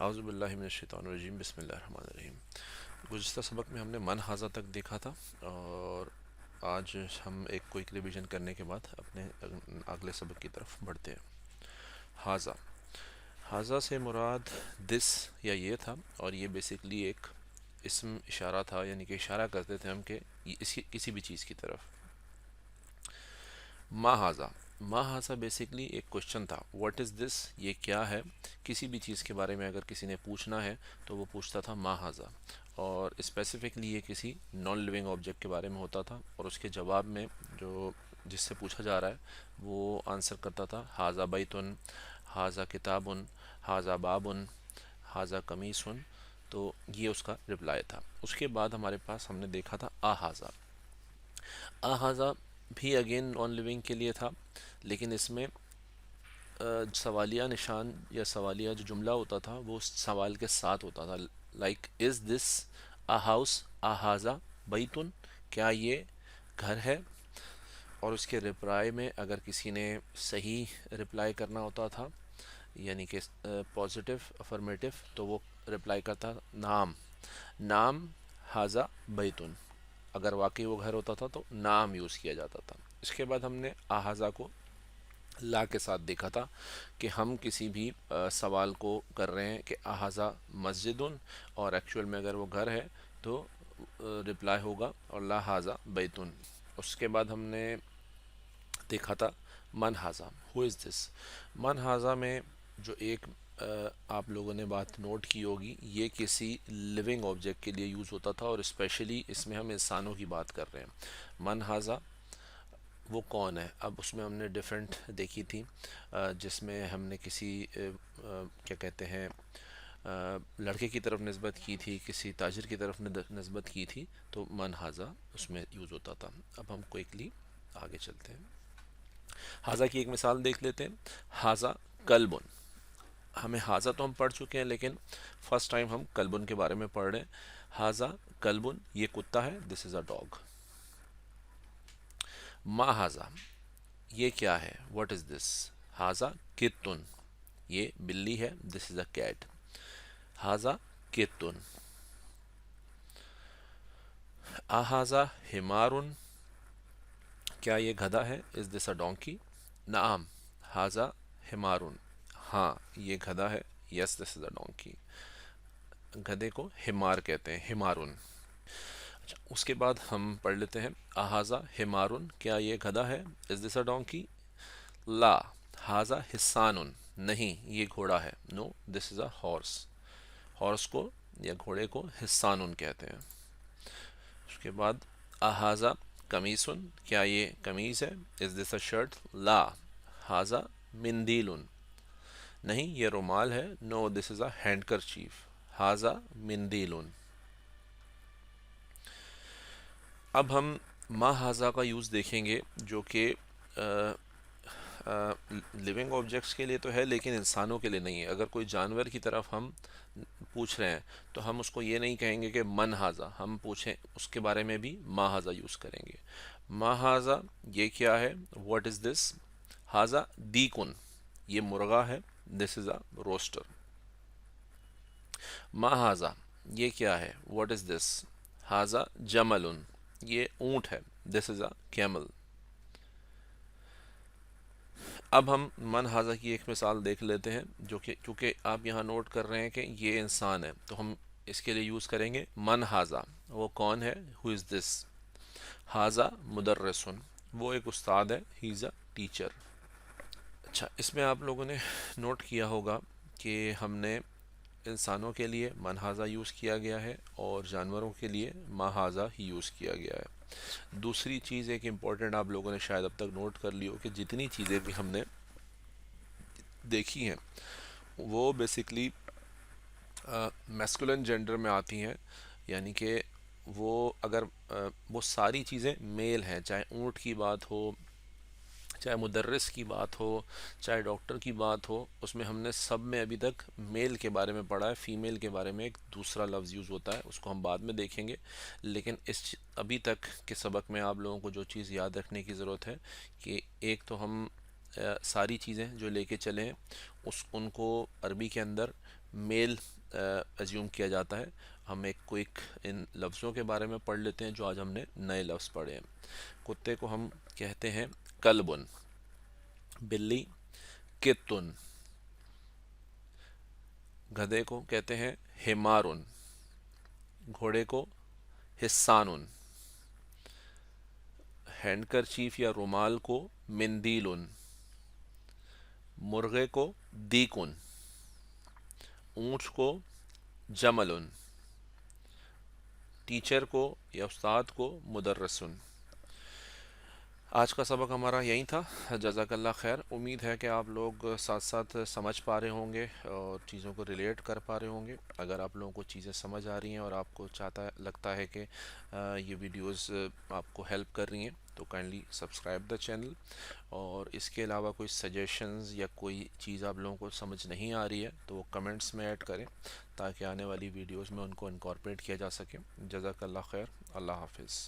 اعوذ باللہ من الشیطان الرجیم، بسم اللہ الرحمن الرحیم۔ گزشتہ سبق میں ہم نے من ہاذا تک دیکھا تھا، اور آج ہم ایک کوئک ریویژن کرنے کے بعد اپنے اگلے سبق کی طرف بڑھتے ہیں۔ ہاذا، ہاذا سے مراد دس یا یہ تھا، اور یہ بیسکلی ایک اسم اشارہ تھا، یعنی کہ اشارہ کرتے تھے ہم کہ کسی بھی چیز کی طرف۔ ما ہاذا، ما ہاذا بیسکلی ایک کوشچن تھا، واٹ از دس، یہ کیا ہے۔ کسی بھی چیز کے بارے میں اگر کسی نے پوچھنا ہے تو وہ پوچھتا تھا ما ہاذا، اور اسپیسیفکلی یہ کسی نان لیونگ آبجیکٹ کے بارے میں ہوتا تھا، اور اس کے جواب میں جو جس سے پوچھا جا رہا ہے وہ آنسر کرتا تھا ہاذا بیتن، ہاذا کتابن، ہاذا بابن، ہاذا قمیصن۔ تو یہ اس کا رپلائی تھا۔ اس کے بعد ہمارے پاس ہم نے دیکھا تھا آہذا۔ آہذا بھی اگین نان لیونگ کے لیے تھا، لیکن اس میں سوالیہ نشان یا سوالیہ جو جملہ ہوتا تھا وہ اس سوال کے ساتھ ہوتا تھا، like is this a house, آہذا بیتن، کیا یہ گھر ہے۔ اور اس کے رپلائی میں اگر کسی نے صحیح رپلائی کرنا ہوتا تھا، یعنی کہ پازیٹیو افرمیٹو، تو وہ رپلائی کرتا نام، نام ہاذا بیتن۔ اگر واقعی وہ گھر ہوتا تھا تو نام یوز کیا جاتا تھا۔ اس کے بعد ہم نے آہذا کو لا کے ساتھ دیکھا تھا کہ ہم کسی بھی سوال کو کر رہے ہیں کہ آہذا مسجد، اور ایکچوئل میں اگر وہ گھر ہے تو رپلائی ہوگا اور لا ہاذا بیتن۔ اس کے بعد ہم نے دیکھا تھا من ہاذا، ہو از دس۔ من ہاذا میں جو ایک آپ لوگوں نے بات نوٹ کی ہوگی، یہ کسی لیونگ آبجیکٹ کے لیے یوز ہوتا تھا، اور اسپیشلی اس میں ہم انسانوں کی بات کر رہے ہیں۔ من ہاذا وہ کون ہے۔ اب اس میں ہم نے ڈیفرنٹ دیکھی تھی، جس میں ہم نے کسی کیا کہتے ہیں لڑکے کی طرف نسبت کی تھی، کسی تاجر کی طرف نسبت کی تھی، تو من ہاذا اس میں یوز ہوتا تھا۔ اب ہم کوئکلی آگے چلتے ہیں۔ ہاذا کی ایک مثال دیکھ لیتے ہیں۔ ہاذا کلبن، ہمیں ہاذا تو ہم پڑھ چکے ہیں، لیکن فرسٹ ٹائم ہم کلبن کے بارے میں پڑھ رہے ہیں۔ ہاذا کلبن، یہ کتا ہے، دس از اے ڈاگ۔ ما ہاذا، یہ کیا ہے، واٹ از دس۔ ہاذا کتن، یہ بلی ہے، دس از اے کیٹ۔ ہاذا کتن۔ آہذا حمارن، کیا یہ گدھا ہے، از دس اے ڈونکی۔ نعم ہاذا حمارن، ہاں یہ گدھا ہے، یس دس از اے ڈونکی۔ گدھے کو حمار کہتے ہیں، حمارن۔ اچھا، اس کے بعد ہم پڑھ لیتے ہیں آہذا حمارن، کیا یہ گدھا ہے، از دس اے ڈونکی۔ لا ہاذا حصان، نہیں یہ گھوڑا ہے، نو دس از اے ہارس۔ ہارس کو یا گھوڑے کو حصان کہتے ہیں۔ اس کے بعد آہذا قمیصن، کیا یہ قمیض ہے، از دس اے شرٹ۔ لا ہاذا مندیل، نہیں یہ رومال ہے، نو دس از اے ہینڈ کرچیف۔ ہاذا مندیل۔ اب ہم ما ہاذا کا یوز دیکھیں گے، جو کہ لیونگ آبجیکٹس کے لیے تو ہے، لیکن انسانوں کے لیے نہیں ہے۔ اگر کوئی جانور کی طرف ہم پوچھ رہے ہیں تو ہم اس کو یہ نہیں کہیں گے کہ من ہاذا، ہم پوچھیں اس کے بارے میں بھی ما ہاذا یوز کریں گے۔ ما ہاذا یہ کیا ہے، واٹ از دس۔ ہاذا دیکن، یہ مرغا ہے، دس از اے روسٹر۔ ما ہاذا یہ کیا ہے، واٹ از دس۔ ہاذا جمل، یہ اونٹ ہے، دس از اے کیمل۔ اب ہم من ہاذا کی ایک مثال دیکھ لیتے ہیں، جو کہ چونکہ آپ یہاں نوٹ کر رہے ہیں کہ یہ انسان ہے، تو ہم اس کے لیے یوز کریں گے من ہاذا، وہ کون ہے، ہو از دس۔ ہاذا مدرسن، وہ ایک استاد ہے، ہی از اے ٹیچر۔ اچھا، اس میں آپ لوگوں نے نوٹ کیا ہوگا کہ ہم نے انسانوں کے لیے من ہاذا یوز کیا گیا ہے، اور جانوروں کے لیے ما ہاذا ہی یوز کیا گیا ہے۔ دوسری چیز ایک امپورٹنٹ آپ لوگوں نے شاید اب تک نوٹ کر لی ہو، کہ جتنی چیزیں بھی ہم نے دیکھی ہیں وہ بیسکلی میسکولن جینڈر میں آتی ہیں، یعنی کہ وہ اگر وہ ساری چیزیں میل ہیں، چاہے اونٹ کی بات ہو، چاہے مدرس کی بات ہو، چاہے ڈاکٹر کی بات ہو، اس میں ہم نے سب میں ابھی تک میل کے بارے میں پڑھا ہے۔ فیمیل کے بارے میں ایک دوسرا لفظ یوز ہوتا ہے، اس کو ہم بعد میں دیکھیں گے، لیکن ابھی تک کے سبق میں آپ لوگوں کو جو چیز یاد رکھنے کی ضرورت ہے کہ ایک تو ہم ساری چیزیں جو لے کے چلیں ان کو عربی کے اندر میل ایزیوم کیا جاتا ہے. ہم ایک کوئک ان لفظوں کے بارے میں پڑھ لیتے ہیں جو آج ہم نے نئے لفظ پڑھے ہیں. کتے کو ہم کہتے ہیں کلبن، بلی کتن، گدھے کو کہتے ہیں ہمارن، گھوڑے کو حسانن، ہینڈ کرچیف یا رومال کو مندیلن، مرغے کو دیکن، اونٹ کو جملن، ٹیچر کو یا استاد کو مدرسن. آج کا سبق ہمارا یہی تھا. جزاک اللہ خیر. امید ہے کہ آپ لوگ ساتھ ساتھ سمجھ پا رہے ہوں گے اور چیزوں کو ریلیٹ کر پا رہے ہوں گے. اگر آپ لوگوں کو چیزیں سمجھ آ رہی ہیں اور آپ کو لگتا ہے کہ یہ ویڈیوز آپ کو ہیلپ کر رہی ہیں تو کائنڈلی سبسکرائب دا چینل. اور اس کے علاوہ کوئی سجیشنز یا کوئی چیز آپ لوگوں کو سمجھ نہیں آ رہی ہے تو وہ کمنٹس میں ایڈ کریں تاکہ آنے والی ویڈیوز میں ان کو انکارپوریٹ کیا جا سکے. جزاک اللہ خیر. اللہ حافظ.